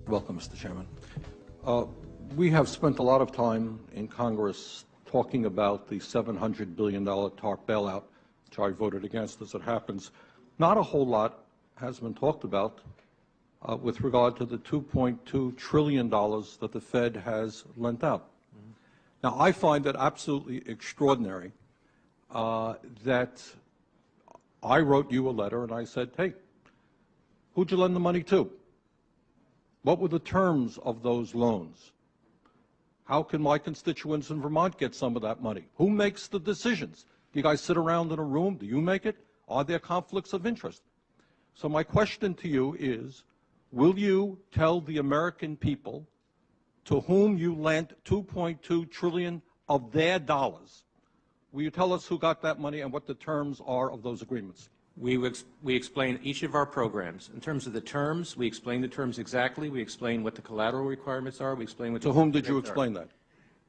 Welcome, Mr. Chairman. We have spent a lot of time in Congress talking about the $700 billion TARP bailout, which I voted against as it happens. Not a whole lot has been talked about with regard to the $2.2 trillion that the Fed has lent out. Now, I find it absolutely extraordinary that I wrote you a letter and I said, hey, who'd you lend the money to? What were the terms of those loans? How can my constituents in Vermont get some of that money? Who makes the decisions? Do you guys sit around in a room? Do you make it? Are there conflicts of interest? So my question to you is, will you tell the American people to whom you lent $2.2 trillion of their dollars? Will you tell us who got that money and what the terms are of those agreements? We explain each of our programs. In terms of the terms, we explain the terms exactly. We explain what the collateral requirements are. We explain what to whom did you explain that?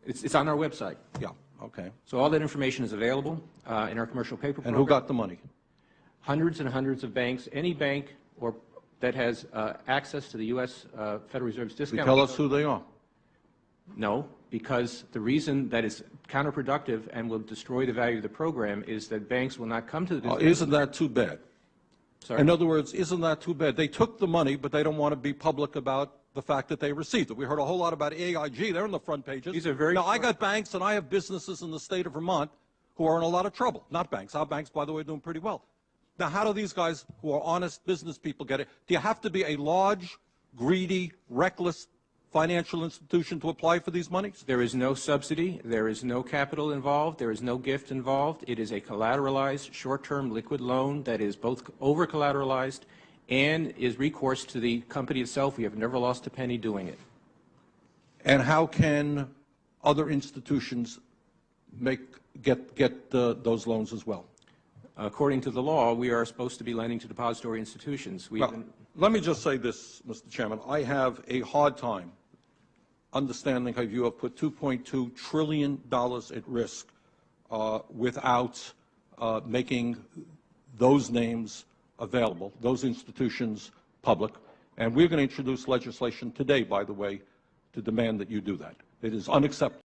It's on our website. Yeah, okay. So all that information is available in our commercial paper program. And who got the money? Hundreds and hundreds of banks. Any bank that has access to the U.S. Federal Reserve's discount. You tell us who they are. No, because the reason that is counterproductive and will destroy the value of the program is that banks will not come to the discount. Isn't that too bad? Sorry? In other words, isn't that too bad? They took the money, but they don't want to be public about the fact that they received it. We heard a whole lot about AIG. They're in the front pages. These are very now, I got banks and I have businesses in the state of Vermont who are in a lot of trouble. Not banks. Our banks, by the way, are doing pretty well. Now, how do these guys who are honest business people get it? Do you have to be a large, greedy, reckless financial institution to apply for these monies? There is no subsidy. There is no capital involved. There is no gift involved. It is a collateralized, short-term liquid loan that is both over-collateralized and is recourse to the company itself. We have never lost a penny doing it. And how can other institutions get those loans as well? According to the law, we are supposed to be lending to depository institutions. Let me just say this, Mr. Chairman. I have a hard time understanding how you have put $2.2 trillion at risk without making those names available, those institutions public. And we're going to introduce legislation today, by the way, to demand that you do that. It is unacceptable.